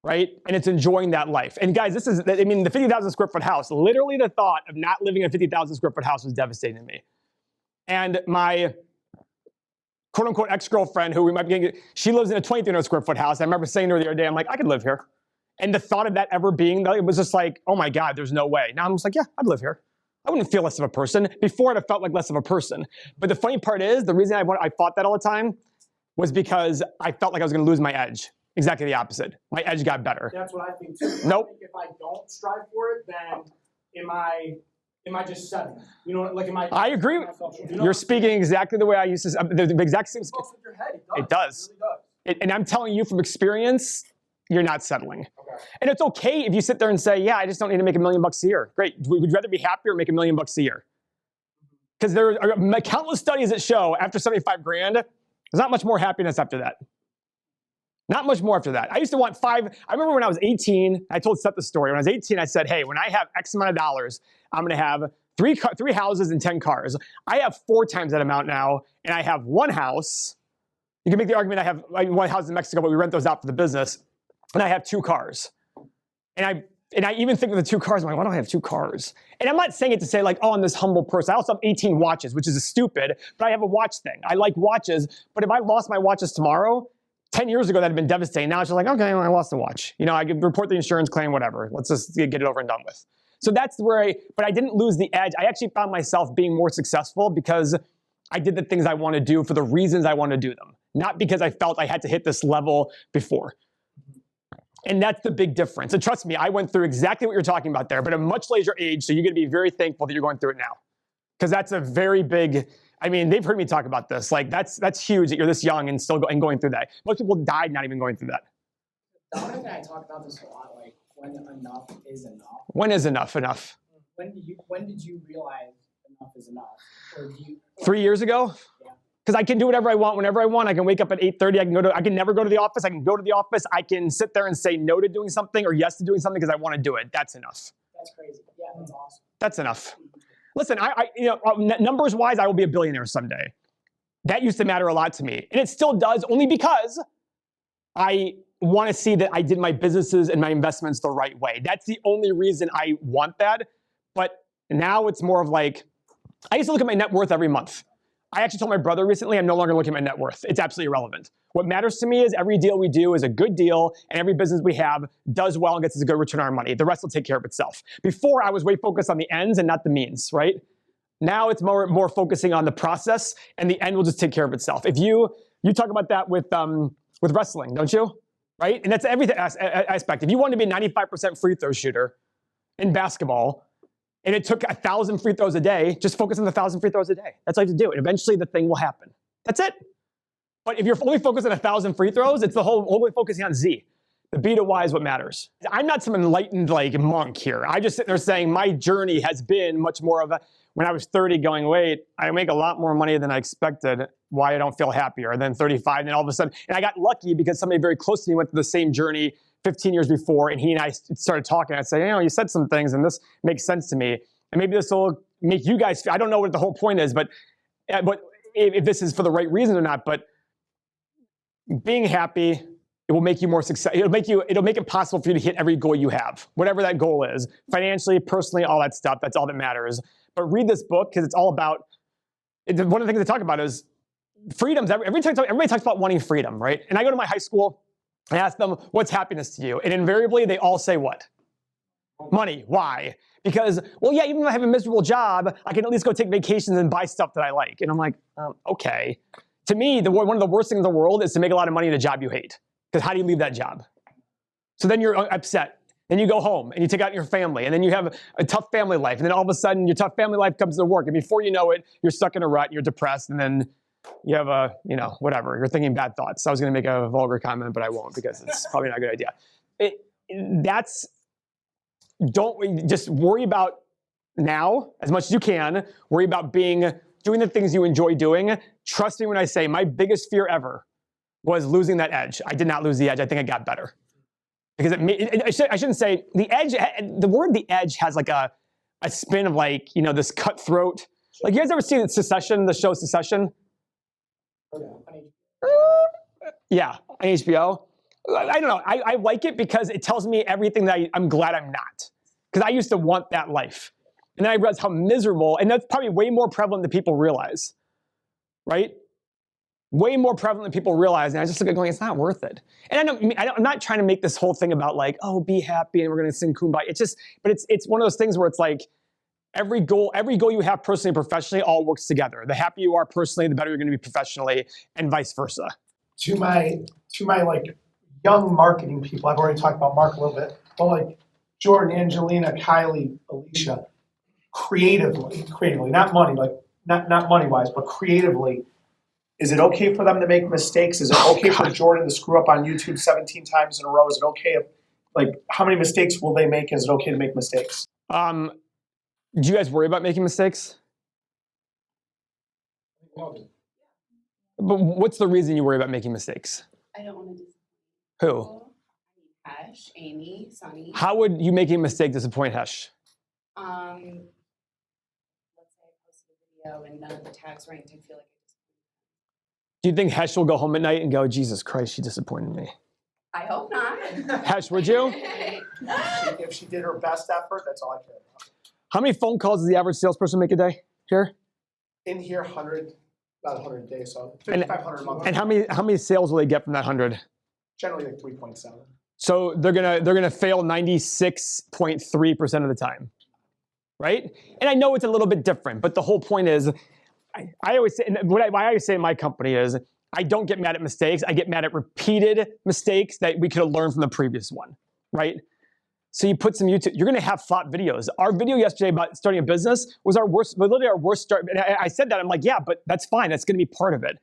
right? And it's enjoying that life. And guys, the 50,000 square foot house, literally the thought of not living in a 50,000 square foot house was devastating to me. And my quote unquote ex-girlfriend, who we might be getting, she lives in a 2,300 square foot house. I remember saying to her the other day, I'm like, I could live here. And the thought of that ever being, it was just like, oh my God, there's no way. Now I'm just like, yeah, I'd live here. I wouldn't feel less of a person. Before it, I felt like less of a person. But the funny part is, the reason I fought that all the time was because I felt like I was gonna lose my edge. Exactly the opposite. My edge got better. That's what I think too. Nope. I think if I don't strive for it, then am I just settling? You know, like am I? I agree. You're speaking exactly the way I used to. The exact same. It fucks with your head. It does. It really does. And I'm telling you from experience, you're not settling. Okay. And it's okay if you sit there and say, yeah, I just don't need to make $1 million a year. Great. Would you rather be happier or make $1 million a year? Because there are countless studies that show after 75 grand, there's not much more happiness after that. Not much more after that. I used to want 5. I remember when I was 18, I told Seth the story. When I was 18, I said, hey, when I have X amount of dollars, I'm going to have 3 houses and 10 cars. I have 4 times that amount now, and I have 1 house. You can make the argument I have 1 house in Mexico, but we rent those out for the business. And I have 2 cars. And I even think of the 2 cars, I'm like, why don't I have 2 cars? And I'm not saying it to say like, oh, I'm this humble person. I also have 18 watches, which is stupid, but I have a watch thing. I like watches, but if I lost my watches tomorrow, 10 years ago, that'd have been devastating. Now it's just like, okay, well, I lost the watch. You know, I could report the insurance claim, whatever. Let's just get it over and done with. So that's where but I didn't lose the edge. I actually found myself being more successful because I did the things I want to do for the reasons I want to do them, not because I felt I had to hit this level before. And that's the big difference. And trust me, I went through exactly what you're talking about there, but at a much later age, so you're going to be very thankful that you're going through it now. Because that's a very big, I mean, they've heard me talk about this. Like, that's huge that you're this young and still going through that. Most people died not even going through that. Dominic and I talk about this a lot, like when enough is enough. When is enough enough? When did you realize enough is enough? Or do you, 3 years ago? Yeah. Because I can do whatever I want whenever I want. I can wake up at 8:30. I can never go to the office. I can go to the office. I can sit there and say no to doing something or yes to doing something because I want to do it. That's enough. That's crazy. Yeah, that's awesome. That's enough. Listen, numbers wise, I will be a billionaire someday. That used to matter a lot to me. And it still does, only because I want to see that I did my businesses and my investments the right way. That's the only reason I want that. But now it's more of like, I used to look at my net worth every month. I actually told my brother recently, I'm no longer looking at my net worth. It's absolutely irrelevant. What matters to me is every deal we do is a good deal, and every business we have does well and gets us a good return on our money. The rest will take care of itself. Before, I was way focused on the ends and not the means, right? Now it's more focusing on the process, and the end will just take care of itself. If you talk about that with wrestling, don't you? Right? And that's every aspect. If you wanted to be a 95% free throw shooter in basketball, and it took 1,000 free throws a day, just focus on the 1,000 free throws a day. That's all you have to do. And eventually the thing will happen. That's it. But if you're only focused on 1,000 free throws, it's the whole focusing on Z. The B to Y is what matters. I'm not some enlightened like monk here. I just sit there saying my journey has been much more of a, when I was 30 going, wait, I make a lot more money than I expected. Why I don't feel happier? And then 35, and then all of a sudden, and I got lucky because somebody very close to me went through the same journey 15 years before, and he and I started talking. I'd say, you know, you said some things, and this makes sense to me. And maybe this will make you guys feel, I don't know what the whole point is, but if this is for the right reason or not, but being happy, it will make you more successful. It'll make it possible for you to hit every goal you have, whatever that goal is, financially, personally, all that stuff. That's all that matters. But read this book because it's all about, one of the things they talk about is freedoms. Everybody talks about wanting freedom, right? And I go to my high school, I ask them, what's happiness to you? And invariably, they all say what? Money. Why? Because, well, yeah, even if I have a miserable job, I can at least go take vacations and buy stuff that I like. And I'm like, okay. To me, one of the worst things in the world is to make a lot of money in a job you hate. Because how do you leave that job? So then you're upset. Then you go home and you take out your family. And then you have a tough family life. And then all of a sudden, your tough family life comes to work. And before you know it, you're stuck in a rut and you're depressed. And then you have whatever. You're thinking bad thoughts. I was going to make a vulgar comment, but I won't because it's probably not a good idea. Don't just worry about now as much as you can. Worry about doing the things you enjoy doing. Trust me when I say my biggest fear ever was losing that edge. I did not lose the edge. I think I got better. Because I shouldn't say the edge. The word "the edge" has like a spin of like this cutthroat. Like you guys ever seen Succession? The show Succession. Yeah, on HBO. I don't know. I like it because it tells me everything that I'm glad I'm not. Because I used to want that life. And then I realized how miserable, and that's probably way more prevalent than people realize. Right? Way more prevalent than people realize. And I just look at going, it's not worth it. And I'm not trying to make this whole thing about like, oh, be happy and we're going to sing Kumbaya. It's one of those things where it's like, every goal you have personally and professionally all works together. The happier you are personally, the better you're going to be professionally, and vice versa. To my like young marketing people, I've already talked about Mark a little bit, but like Jordan, Angelina, Kylie, Alicia, creatively, not money, like not money wise, but creatively, is it okay for them to make mistakes? Is it okay for Jordan to screw up on YouTube 17 times in a row? Is it okay if Like, how many mistakes will they make? Is it okay to make mistakes? Do you guys worry about making mistakes? But what's the reason you worry about making mistakes? I don't want to disappoint Who? people. Hesh, Amy, Sunny. How would you making a mistake disappoint Hesh? Let's say I posted a video and none of the tags ranked, I feel like I disappointed. Do you think Hesh will go home at night and go, Jesus Christ, she disappointed me? I hope not. Hesh, would you? If she did her best effort, that's all I care about. How many phone calls does the average salesperson make a day here? In here, 100, about 100 a day, so And- 5,500 a month. And how many sales will they get from that 100? Generally like 3.7. So they're gonna fail 96.3% of the time, right? And I know it's a little bit different, but the whole point is, I always say, and what I always say in my company is, I don't get mad at mistakes. I get mad at repeated mistakes that we could have learned from the previous one, right? So you put some YouTube, you're gonna have flop videos. Our video yesterday about starting a business was our worst, literally our worst start. And I said that, I'm like, yeah, but that's fine. That's gonna be part of it.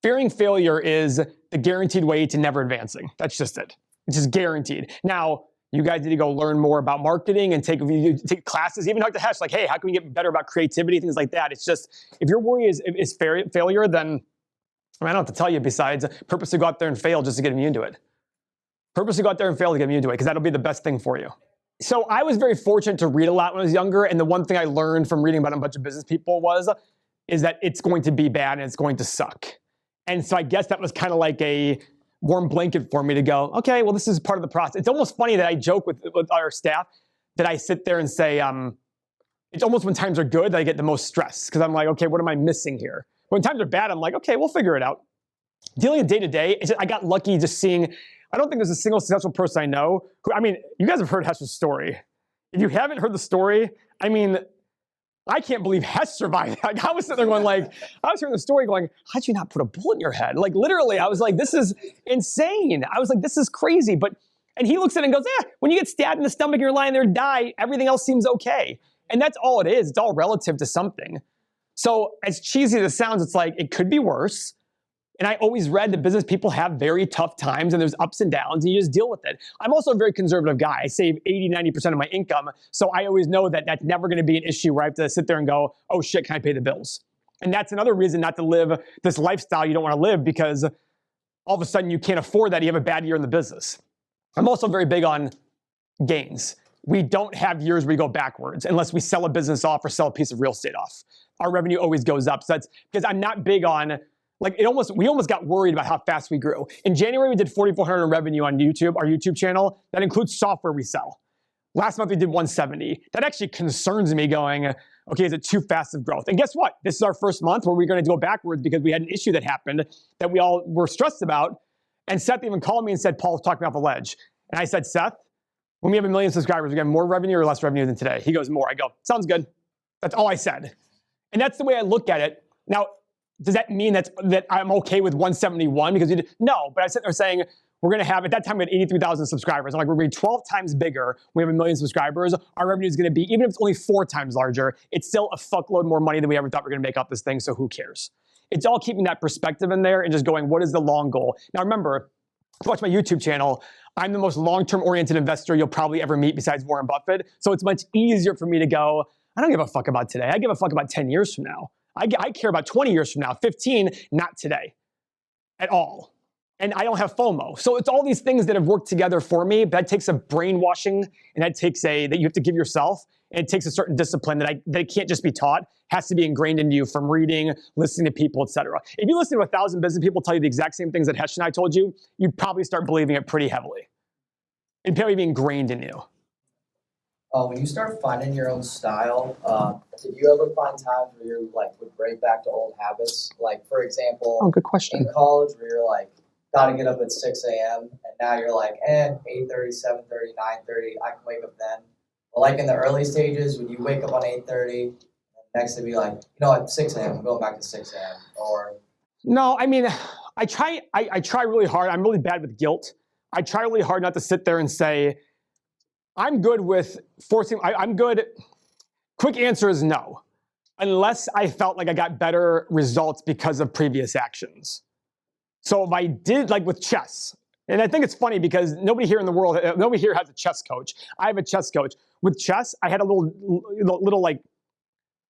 Fearing failure is the guaranteed way to never advancing. That's just it. It's just guaranteed. Now, you guys need to go learn more about marketing and take classes, even talk to Hesh, like, hey, how can we get better about creativity, things like that. It's just, if your worry is failure, then I don't have to tell you besides purposely go out there and fail just to get immune to it. Purposely go out there and fail to get immune to it, because that'll be the best thing for you. So I was very fortunate to read a lot when I was younger, and the one thing I learned from reading about a bunch of business people is that it's going to be bad and it's going to suck. And so I guess that was kind of like a warm blanket for me to go, okay, well, this is part of the process. It's almost funny that I joke with our staff that I sit there and say, it's almost when times are good that I get the most stress, because I'm like, okay, what am I missing here? When times are bad, I'm like, okay, we'll figure it out. Dealing with day to day, I got lucky just seeing, I don't think there's a single successful person I know who, I mean, you guys have heard Hesh's story. If you haven't heard the story, I mean, I can't believe Hesh survived. Like, I was sitting there going like, I was hearing the story going, how'd you not put a bullet in your head? Like literally, I was like, this is insane. I was like, this is crazy. And he looks at it and goes, when you get stabbed in the stomach and you're lying there and die, everything else seems okay. And that's all it is. It's all relative to something. So as cheesy as it sounds, it's like, it could be worse. And I always read that business people have very tough times and there's ups and downs and you just deal with it. I'm also a very conservative guy. I save 80, 90% of my income. So I always know that that's never going to be an issue where I have to sit there and go, oh shit, can I pay the bills? And that's another reason not to live this lifestyle you don't want to live, because all of a sudden you can't afford that. You have a bad year in the business. I'm also very big on gains. We don't have years where we go backwards unless we sell a business off or sell a piece of real estate off. Our revenue always goes up. So that's because I'm not big on, like, we almost got worried about how fast we grew. In January, we did 4,400 in revenue on YouTube, our YouTube channel. That includes software we sell. Last month, we did 170. That actually concerns me, going, okay, is it too fast of growth? And guess what? This is our first month where we're going to go backwards because we had an issue that happened that we all were stressed about. And Seth even called me and said, Paul's talking off the ledge. And I said, Seth, when we have 1 million subscribers, we get more revenue or less revenue than today? He goes, more. I go, sounds good. That's all I said. And that's the way I look at it. Now, does that mean that I'm okay with 171 because we did? No, but I sit there saying we're going to have, at that time we had 83,000 subscribers. I'm like, we're going to be 12 times bigger. We have 1 million subscribers. Our revenue is going to be, even if it's only 4 times larger, it's still a fuckload more money than we ever thought we were going to make off this thing. So who cares? It's all keeping that perspective in there and just going, what is the long goal? Now remember, if you watch my YouTube channel, I'm the most long-term oriented investor you'll probably ever meet besides Warren Buffett. So it's much easier for me to go, I don't give a fuck about today. I give a fuck about 10 years from now. I care about 20 years from now, 15, not today at all. And I don't have FOMO. So it's all these things that have worked together for me, but that takes a brainwashing, and that takes that you have to give yourself, and it takes a certain discipline that it can't just be taught, has to be ingrained into you from reading, listening to people, etc. If you listen to 1,000 business people tell you the exact same things that Hesh and I told you, you'd probably start believing it pretty heavily. It'd probably be ingrained in you. When you start finding your own style, did you ever find times where you would break back to old habits? Like, for example, Oh, good question. in college where you're like, gotta get up at 6 a.m. and now you're like, 8:30, 7:30, 9:30, I can wake up then. But like in the early stages, when you wake up on 8:30, next to be like, at 6 a.m., I'm going back to 6 a.m. Or no, I mean, I try really hard. I'm really bad with guilt. I try really hard not to sit there and say, I'm good with forcing, I'm good. Quick answer is no, unless I felt like I got better results because of previous actions. So if I did, like with chess, And I think it's funny because nobody here in the world, nobody here has a chess coach. I have a chess coach. With chess, I had a little like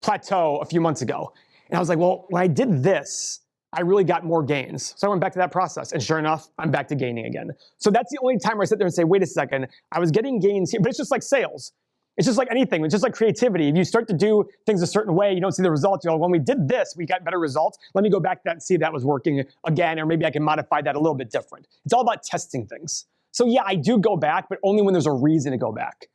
plateau a few months ago. And I was like, well, when I did this, I really got more gains. So I went back to that process. And sure enough, I'm back to gaining again. So that's the only time where I sit there and say, wait a second, I was getting gains here. But it's just like sales. It's just like anything. It's just like creativity. If you start to do things a certain way, you don't see the results. You go, when we did this, we got better results. Let me go back to that and see if that was working again, or maybe I can modify that a little bit different. It's all about testing things. So yeah, I do go back, but only when there's a reason to go back.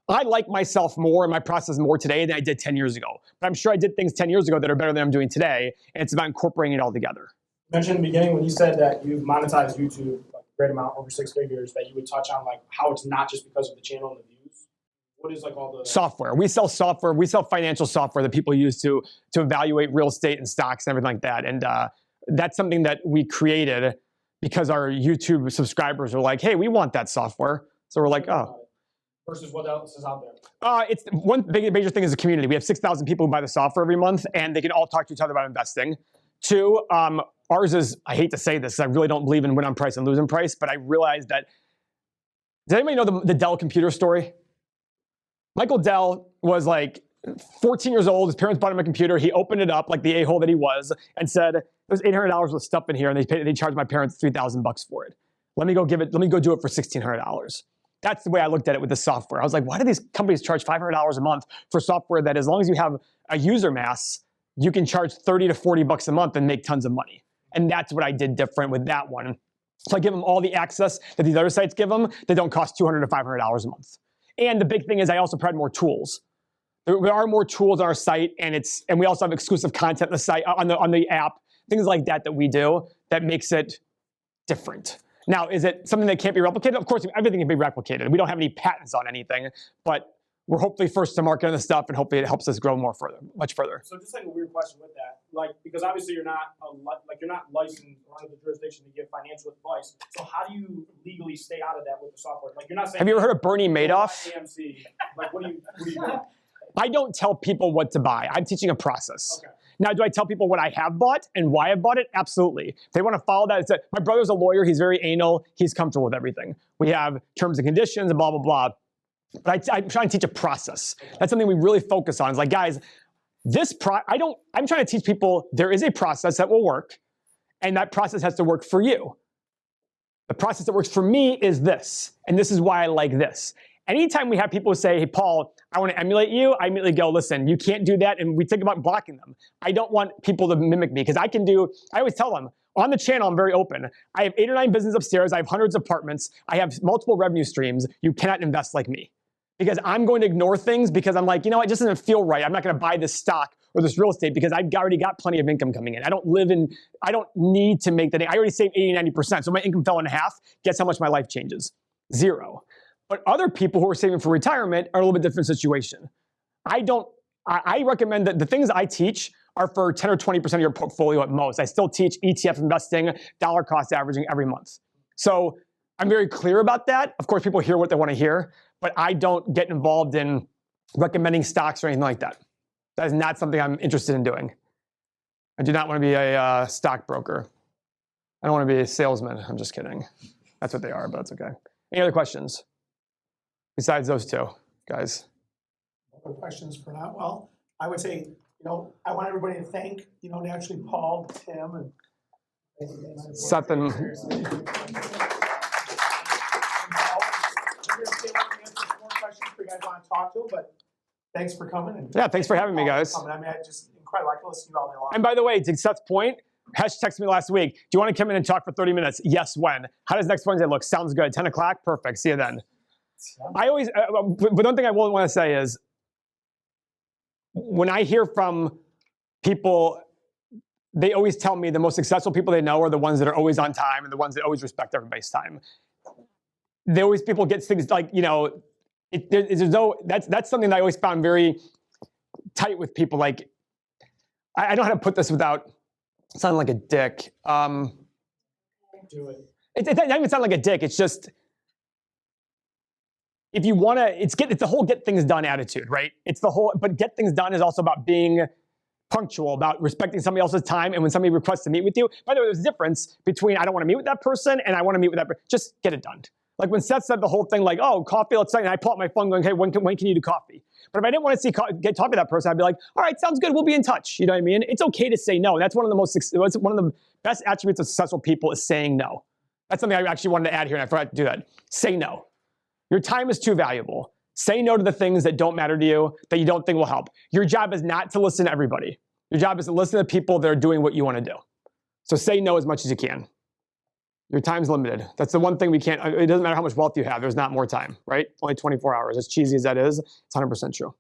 I like myself more and my process more today than I did 10 years ago. But I'm sure I did things 10 years ago that are better than I'm doing today, and it's about incorporating it all together. You mentioned in the beginning when you said that you've monetized YouTube like a great amount, over 6 figures, that you would touch on like how it's not just because of the channel and the views. What is like all the software? We sell software. We sell financial software that people use to evaluate real estate and stocks and everything like that. And that's something that we created because our YouTube subscribers were like, "Hey, we want that software." So we're like, "Oh." Versus what else is out there? It's one major thing is the community. We have 6,000 people who buy the software every month, and they can all talk to each other about investing. 2, ours is, I hate to say this, I really don't believe in win on price and lose on price, but I realized that, does anybody know the Dell computer story? Michael Dell was like 14 years old. His parents bought him a computer. He opened it up like the a-hole that he was and said, there's $800 worth of stuff in here, and they charged my parents $3,000 for it. Let me go do it for $1,600. That's the way I looked at it with the software. I was like, why do these companies charge $500 a month for software that as long as you have a user mass, you can charge $30 to $40 a month and make tons of money? And that's what I did different with that one. So I give them all the access that these other sites give them that don't cost $200 to $500 a month. And the big thing is I also provide more tools. There are more tools on our site, and we also have exclusive content on the site, on the app, things like that we do that makes it different. Now, is it something that can't be replicated? Of course, everything can be replicated. We don't have any patents on anything, but we're hopefully first to market on the stuff, and hopefully it helps us grow much further. So just like a weird question with that, like because obviously you're not licensed or under the jurisdiction to give financial advice. So how do you legally stay out of that with the software? Like you're not saying. Have you ever heard of Bernie Madoff? AMC. Like what do you do? I don't tell people what to buy. I'm teaching a process. Okay. Now, do I tell people what I have bought and why I bought it? Absolutely. If they want to follow that, my brother's a lawyer. He's very anal. He's comfortable with everything. We have terms and conditions and blah, blah, blah. But I'm trying to teach a process. That's something we really focus on. It's like, guys, I'm trying to teach people there is a process that will work, and that process has to work for you. The process that works for me is this, and this is why I like this. Anytime we have people say, hey, Paul, I want to emulate you, I immediately go, listen, you can't do that, and we think about blocking them. I don't want people to mimic me, because I always tell them, on the channel, I'm very open. I have 8 or 9 businesses upstairs, I have hundreds of apartments, I have multiple revenue streams. You cannot invest like me. Because I'm going to ignore things because I'm like, you know, it just doesn't feel right. I'm not going to buy this stock or this real estate because I've already got plenty of income coming in. I don't need to make that. I already saved 80, 90%. So my income fell in half. Guess how much my life changes? 0. But other people who are saving for retirement are a little bit different situation. I recommend that the things I teach are for 10 or 20% of your portfolio at most. I still teach ETF investing, dollar cost averaging every month. So I'm very clear about that. Of course, people hear what they want to hear, but I don't get involved in recommending stocks or anything like that. That is not something I'm interested in doing. I do not want to be a stockbroker. I don't want to be a salesman. I'm just kidding. That's what they are, but that's okay. Any other questions besides those 2 guys? Other questions for now? Well, I would say, I want everybody to thank, naturally Paul, Tim, and Seth and questions for you guys want to talk to, but thanks for coming. Yeah, thanks for having me, guys. I mean, just incredible. I can listen to you all day long. And by the way, to Seth's point, Hesh texted me last week. Do you want to come in and talk for 30 minutes? Yes, when? How does next Wednesday look? Sounds good. 10 o'clock? Perfect. See you then. I always, but one thing I will want to say is, when I hear from people, they always tell me the most successful people they know are the ones that are always on time and the ones that always respect everybody's time. People get things like, that's something that I always found very tight with people. Like, I don't know how to put this without sounding like a dick. Do it. It doesn't even sound like a dick. It's just, if you want to, it's the whole get things done attitude, right? But get things done is also about punctual, about respecting somebody else's time, and when somebody requests to meet with you. By the way, there's a difference between I don't want to meet with that person and I want to meet with that person. Just get it done. Like when Seth said the whole thing, like, oh, coffee, let's say, and I pull out my phone going, hey, when can you do coffee? But if I didn't want to get talk to that person, I'd be like, all right, sounds good, we'll be in touch. You know what I mean? It's okay to say no. That's one of the best attributes of successful people is saying no. That's something I actually wanted to add here, and I forgot to do that. Say no. Your time is too valuable. Say no to the things that don't matter to you, that you don't think will help. Your job is not to listen to everybody. Your job is to listen to people that are doing what you want to do. So say no as much as you can. Your time's limited. That's the one thing we can't, it doesn't matter how much wealth you have, there's not more time, right? Only 24 hours. As cheesy as that is, it's 100% true.